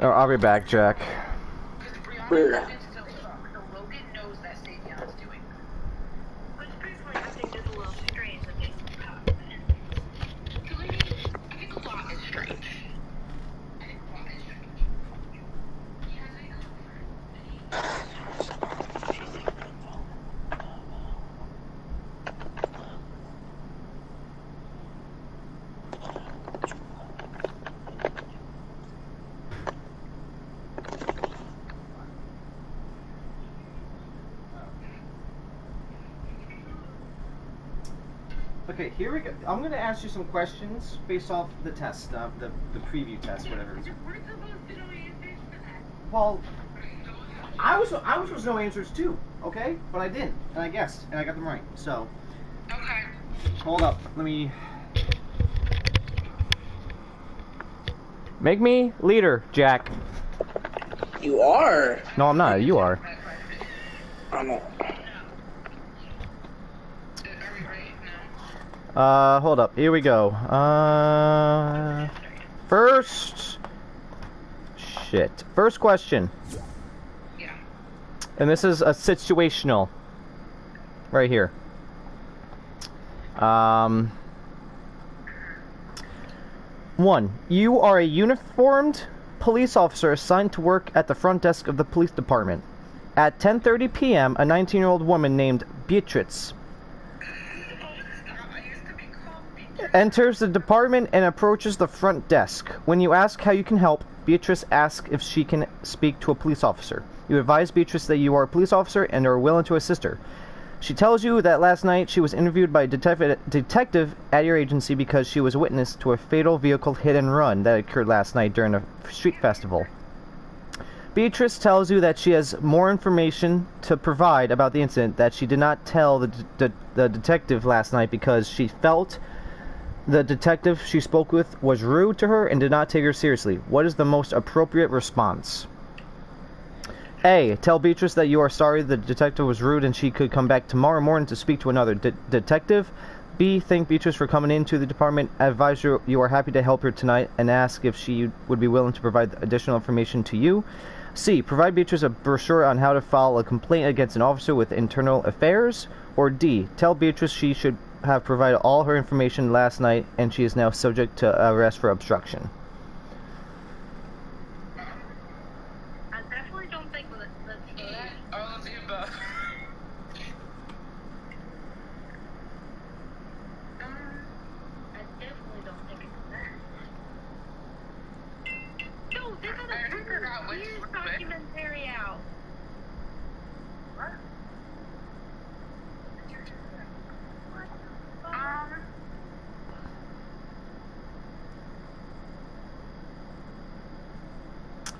Oh, I'll be back, Jack. Weird. Okay, here we go. I'm going to ask you some questions based off the test, the preview test, whatever it is. Well, I was supposed to know answers too, okay? But I didn't, and I guessed, and I got them right. So, okay. Hold up. Let me make me leader, Jack. You are. No, I'm not. You are. I'm not. Hold up. Here we go. First question. Yeah. And this is a situational. Right here. 1. You are a uniformed police officer assigned to work at the front desk of the police department. At 10:30 p.m., a 19-year-old woman named Beatrice enters the department and approaches the front desk. When you ask how you can help, Beatrice asks if she can speak to a police officer. You advise Beatrice that you are a police officer and are willing to assist her. She tells you that last night she was interviewed by a detective at your agency because she was witness to a fatal vehicle hit and run that occurred last night during a street festival. Beatrice tells you that she has more information to provide about the incident that she did not tell the detective last night because she felt the detective she spoke with was rude to her and did not take her seriously. What is the most appropriate response? A. Tell Beatrice that you are sorry the detective was rude and she could come back tomorrow morning to speak to another detective. B. Thank Beatrice for coming into the department. Advise her you are happy to help her tonight and ask if she would be willing to provide additional information to you. C. Provide Beatrice a brochure on how to file a complaint against an officer with internal affairs. Or D. Tell Beatrice she should have provided all her information last night and she is now subject to arrest for obstruction. I definitely don't think that's all of the above. I definitely don't think it's that. No, they got a weird documentary out. What?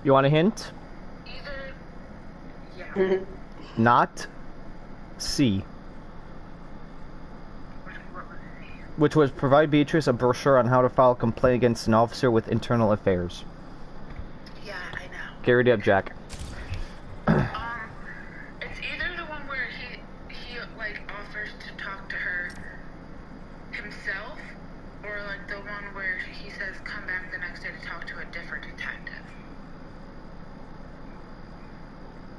You want a hint? Either, yeah. Not C. Which was provide Beatrice a brochure on how to file a complaint against an officer with internal affairs. Yeah, I know. Get ready up, Jack. It's either the one where he like offers to talk to her himself, or like the one where he says come back the next day to talk to a different detective.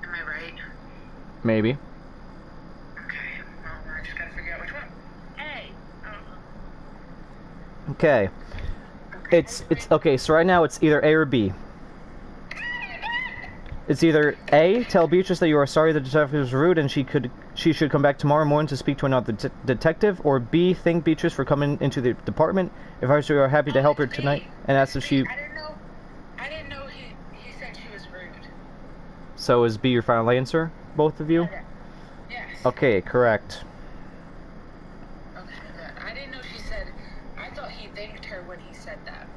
Am I right? Maybe. Okay, well, I just gotta figure out which one. Hey, I don't know. Okay. It's okay, so right now it's either A or B. It's either A, tell Beatrice that you are sorry the detective was rude and she should come back tomorrow morning to speak to another detective, or B, thank Beatrice for coming into the department. If I are happy to help her tonight and ask if she... I didn't know he said she was rude. So is B your final answer, both of you? Yes. Okay, correct. Okay, good. I didn't know she said... I thought he thanked her when he said that.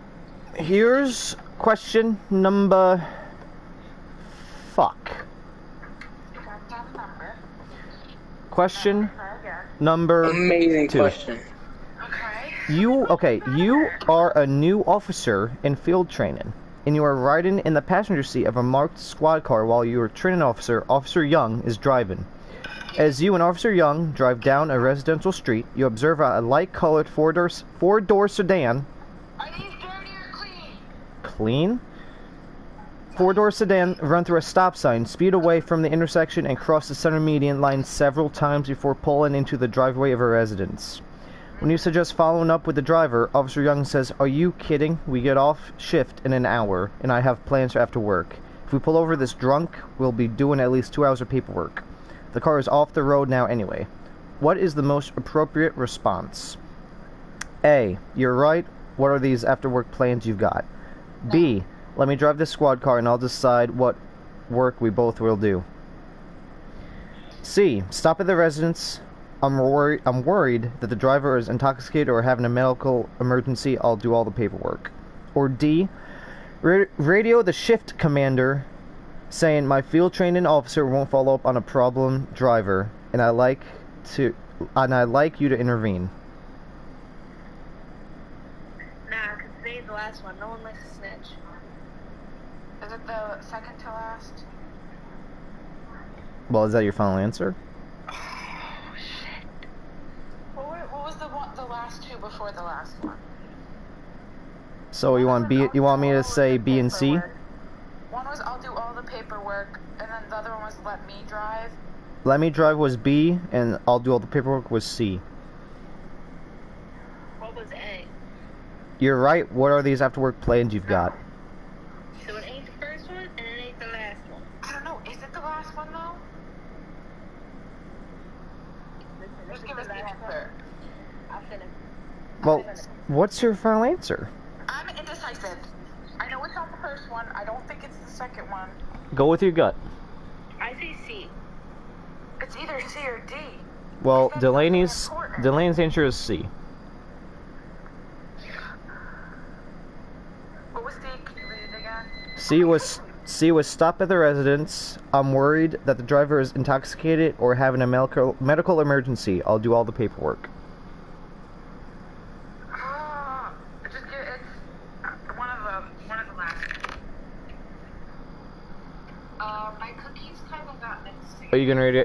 Here's question number... Fuck. Question number Amazing 2. question. Okay. You are a new officer in field training, and you are riding in the passenger seat of a marked squad car while your training officer, Officer Young, is driving. As you and Officer Young drive down a residential street, you observe a light-colored four-door sedan. Are these dirty or clean? Clean? Four-door sedan run through a stop sign, speed away from the intersection, and cross the center median line several times before pulling into the driveway of a residence. When you suggest following up with the driver, Officer Young says, "Are you kidding? We get off shift in an hour, and I have plans for after work. If we pull over this drunk, we'll be doing at least 2 hours of paperwork. The car is off the road now anyway." What is the most appropriate response? A. You're right. What are these after-work plans you've got? B. Let me drive this squad car and I'll decide what work we both will do. C. Stop at the residence. I'm worried that the driver is intoxicated or having a medical emergency. I'll do all the paperwork. Or D. Radio the shift commander saying my field training officer won't follow up on a problem driver and I'd like you to intervene. Nah, because today's the last one. No one likes to snitch. Is it the second to last? Well, is that your final answer? Oh, shit. What was the last two before the last one? So you want B? You want me to say B and C? One was I'll do all the paperwork, and then the other one was let me drive. Let me drive was B, and I'll do all the paperwork was C. What was A? You're right. What are these after-work plans you've got? So it ain't the first one, and it ain't the last one. I don't know. Is it the last one though? Listen, Just give us the answer. I'll finish. Well, what's your final answer? I'm indecisive. I know it's not the first one. I don't think it's the second one. Go with your gut. I say C. It's either C or D. Well, That's Delaney's important. answer is C. What was D? Can you read it again? C was stop at the residence. I'm worried that the driver is intoxicated or having a medical emergency. I'll do all the paperwork. Just get it's one of the last. My cookies kind of got mixed together.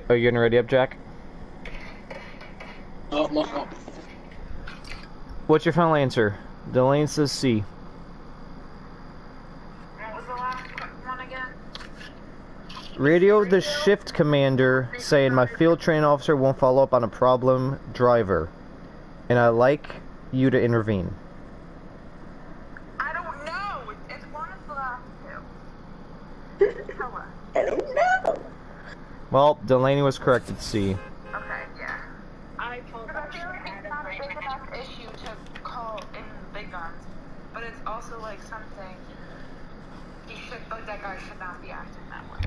Are you gonna ready up, Jack? No. What's your final answer? Delaney says C. What was the last one again? Radio the shift commander saying my field training officer won't follow up on a problem driver, and I'd like you to intervene. I don't know. It's one of the last two. Tell us. I don't know. Well, Delaney was correct at C. Okay, yeah. I told Because her I feel like it's not a big enough issue to call in big guns, but it's also like something. That guy should not be acting that way.